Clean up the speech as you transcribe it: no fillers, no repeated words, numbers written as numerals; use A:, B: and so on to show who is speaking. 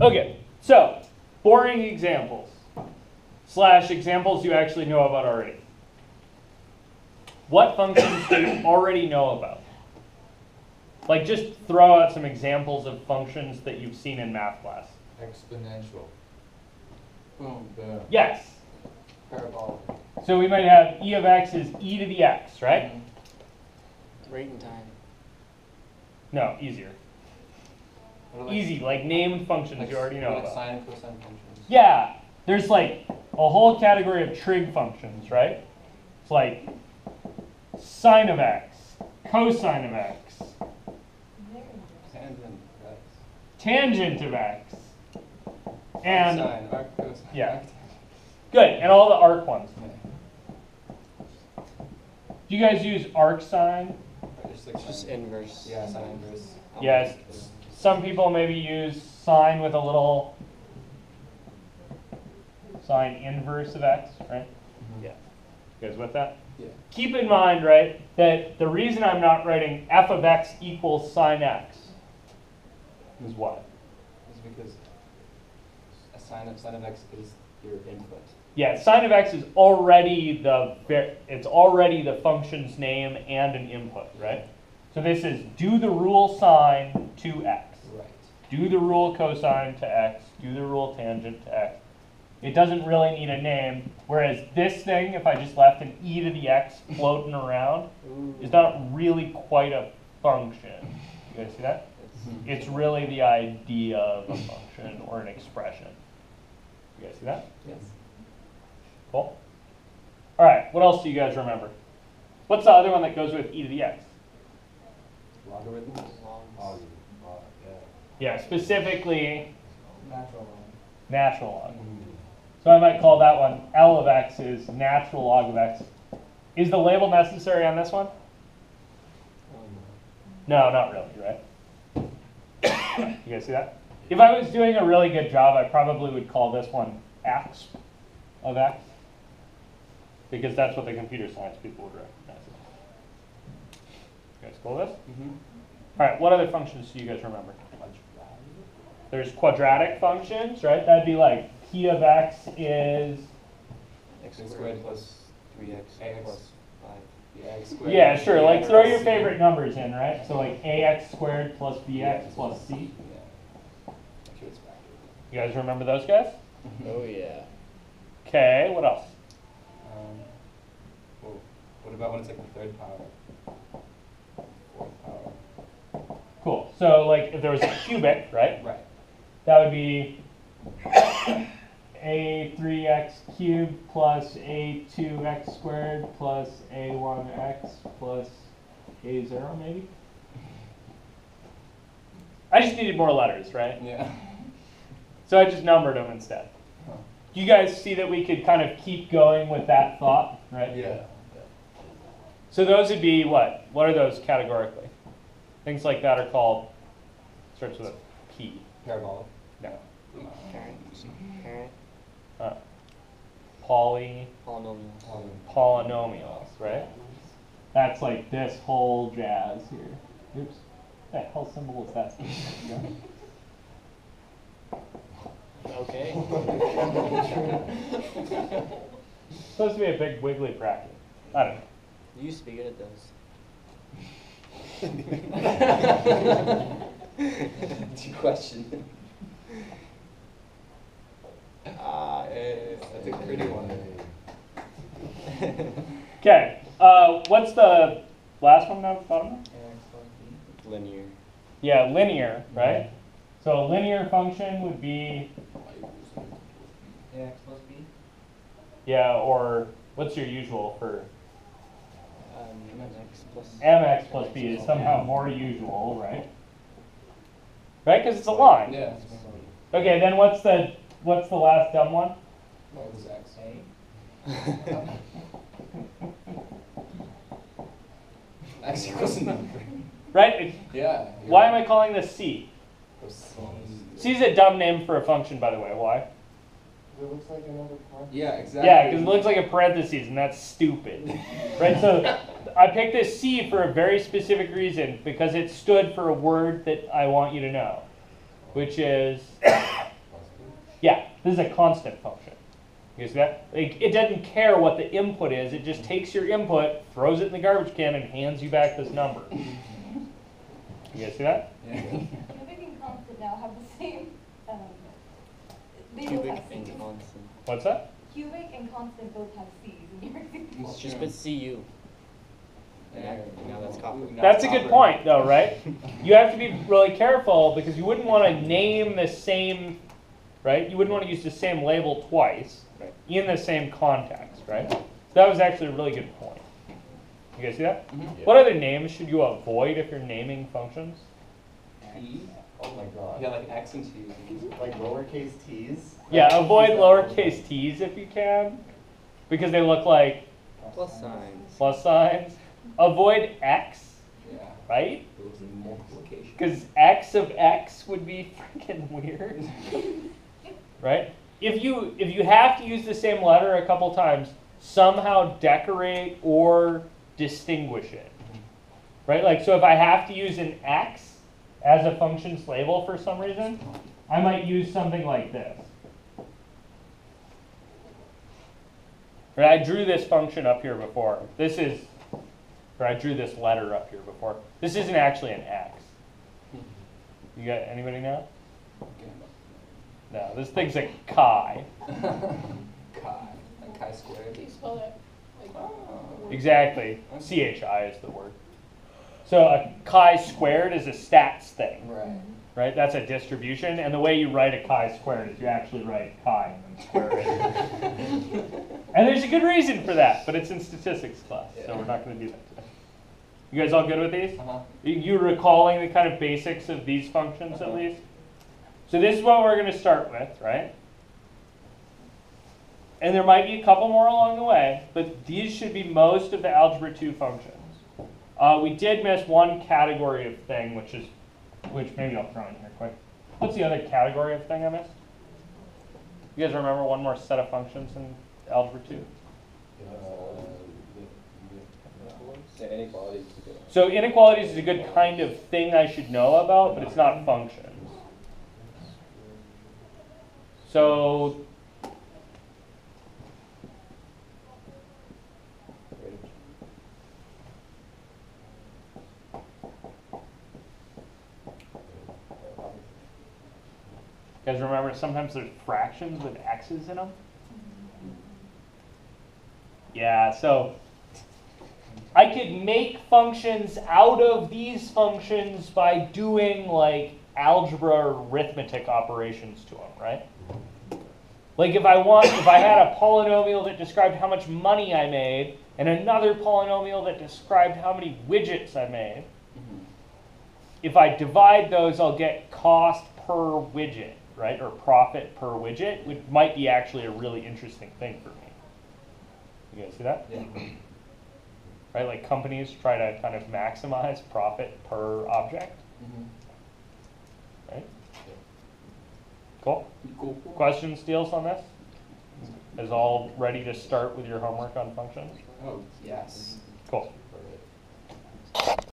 A: Okay, so boring examples / examples you actually know about already. What functions do you already know about? Like, just throw out some examples of functions that you've seen in math class.
B: Exponential.
C: Boom.
A: Yes.
C: Parabolic.
A: So we might have e of x is e to the x, right?
D: Rate and time.
A: No, easier.
B: What are
A: Easy, like named functions
B: like,
A: you already know
B: like
A: about.
B: sine and cosine functions.
A: Yeah, there's like a whole category of trig functions, right? It's like sine of x, cosine of x,
B: Tangent of x.
A: tangent of x, and
B: Sine, arc, cosine.
A: yeah.
B: Arc,
A: good, and all the arc ones.
B: yeah.
A: Do you guys use arc sine?
B: Or just like
D: Just
B: sine.
D: inverse.
B: Yeah, sine inverse.
A: Yes. Some people maybe use sine with a little sine inverse of x, right?
D: Yeah.
A: You guys with that?
B: Yeah.
A: Keep in mind, right, that the reason I'm not writing f of x equals sine x is what?
B: It's because a sine of x is your input.
A: Yeah, sine of x is already the function's name and an input, right? So this is do the rule sine to x.
B: Right.
A: Do the rule cosine to x. Do the rule tangent to x. It doesn't really need a name, whereas this thing, if I just left an e to the x floating around, is not really quite a function. You guys see that? It's really the idea of a function or an expression. You guys see that?
B: Yes.
A: Cool. All right, what else do you guys remember? What's the other one that goes with e to the x?
B: Logarithms.
D: Logs.
A: Yeah, specifically
C: Natural one.
A: natural log. So I might call that one L of x is natural log of x. Is the label necessary on this one? No, not really, right? You guys see that? If I was doing a really good job, I probably would call this one x of x, because that's what the computer science people would recognize. You guys cool with this? All right, what other functions do you guys remember? There's quadratic functions, right? That'd be like p of x is...
D: X
B: X
D: squared
B: squared
D: plus 3x
B: AX.
D: plus 5.
B: Yeah, x squared.
A: Yeah, sure, like throw your
B: C.
A: favorite numbers in, right? So like ax squared plus bx plus c.
B: Yeah. Actually, it's back.
A: You guys remember those guys?
D: Oh yeah.
A: Okay, what else?
B: Well, what about when it's like the third power? Fourth power.
A: Cool. So like if there was a cubic, right?
B: Right.
A: That would be a3x cubed plus a2x squared plus a1x plus a0 maybe? I just needed more letters, right?
B: Yeah.
A: So I just numbered them instead.
B: Huh.
A: You guys see that we could kind of keep going with that thought, right?
B: Yeah.
A: So those would be what? What are those categorically? Things like that are called, starts with a P.
B: Parabolic.
A: No.
D: Parent.
A: Polynomials,
D: Polynomial.
A: right? That's like this whole jazz here. Oops. What the hell symbol is that?
D: Okay.
A: Supposed to be a big wiggly bracket. I don't know.
D: You used to be good at those.
B: It's a question. That's a pretty one.
A: Okay. What's the last one down at the bottom?
D: Linear.
A: Yeah, linear, right? So a linear function would be,
C: Ax plus b.
A: yeah, or what's your usual for
D: Mx plus.
A: mx plus b is somehow more usual, right? Right, because it's a line.
B: Yeah.
A: Okay, then what's the last dumb one?
B: What was X? X equals a number.
A: Right?
B: Yeah.
A: Why am I calling this c?
B: I?
A: C is a dumb name for a function, by the way. Why?
C: It looks like another part.
B: Yeah, exactly.
A: Yeah, because it looks like a parentheses, and that's stupid. Right? So I picked this C for a very specific reason, because it stood for a word that I want you to know, which is Yeah, this is a constant function. You see that? It doesn't care what the input is. It just takes your input, throws it in the garbage can, and hands you back this number. You guys see that?
B: Yeah.
E: Cubic and constant now have the same, they both
D: Cubic
E: have
D: and
E: C's.
D: constant.
A: What's that?
E: Cubic and constant both have C's in your example.
D: Just put CU.
B: Yeah.
D: Now that's copper.
A: That's a good point, though, right? You have to be really careful because you wouldn't want to name the same, right? You wouldn't want to use the same label twice
D: Right.
A: in the same context, right? So that was actually a really good point. You guys see that?
B: Mhm.
A: What other names should you avoid if you're naming functions?
B: T.
C: Oh my god.
B: Yeah, like X and T.
C: Like lowercase t's?
A: Yeah, avoid lowercase t's if you can, because they look like
D: Plus signs.
A: plus signs. Avoid x,
B: Yeah.
A: right?
B: Those in multiplication.
A: Because x of x would be freaking weird, right? If you have to use the same letter a couple times, somehow decorate or distinguish it, right? Like, so if I have to use an x as a function's label for some reason, I might use something like this. Right, I drew this function up here before. This is, or I drew this letter up here before. This isn't actually an x. You got anybody know? No, this thing's a chi.
B: Chi. Like chi squared.
F: Do you spell that? Like,
A: Exactly. CHI is the word. So a chi squared is a stats thing,
B: Right.
A: right? That's a distribution, and the way you write a chi squared is you actually write chi and then square it. And there's a good reason for that, but it's in statistics class, so we're not going to do that today. You guys all good with these?
B: Uh-huh.
A: You recalling the kind of basics of these functions at least? So this is what we're going to start with, right? And there might be a couple more along the way, but these should be most of the Algebra 2 functions. We did miss one category of thing, which maybe I'll throw in here quick. What's the other category of thing I missed? You guys remember one more set of functions in Algebra 2?
G: Inequalities.
A: So inequalities is a good kind of thing I should know about, but it's not functions. So guys remember sometimes there's fractions with x's in them? Yeah, so I could make functions out of these functions by doing like algebra arithmetic operations to them, right? Like if I had a polynomial that described how much money I made and another polynomial that described how many widgets I made, if I divide those, I'll get cost per widget, right? Or profit per widget, which might be actually a really interesting thing for me. You guys see that?
B: Yeah.
A: Right, like companies try to kind of maximize profit per object, right? Cool.
B: Cool.
A: Questions, Steels, on this? Is all ready to start with your homework on functions?
B: Oh, yes.
A: Cool.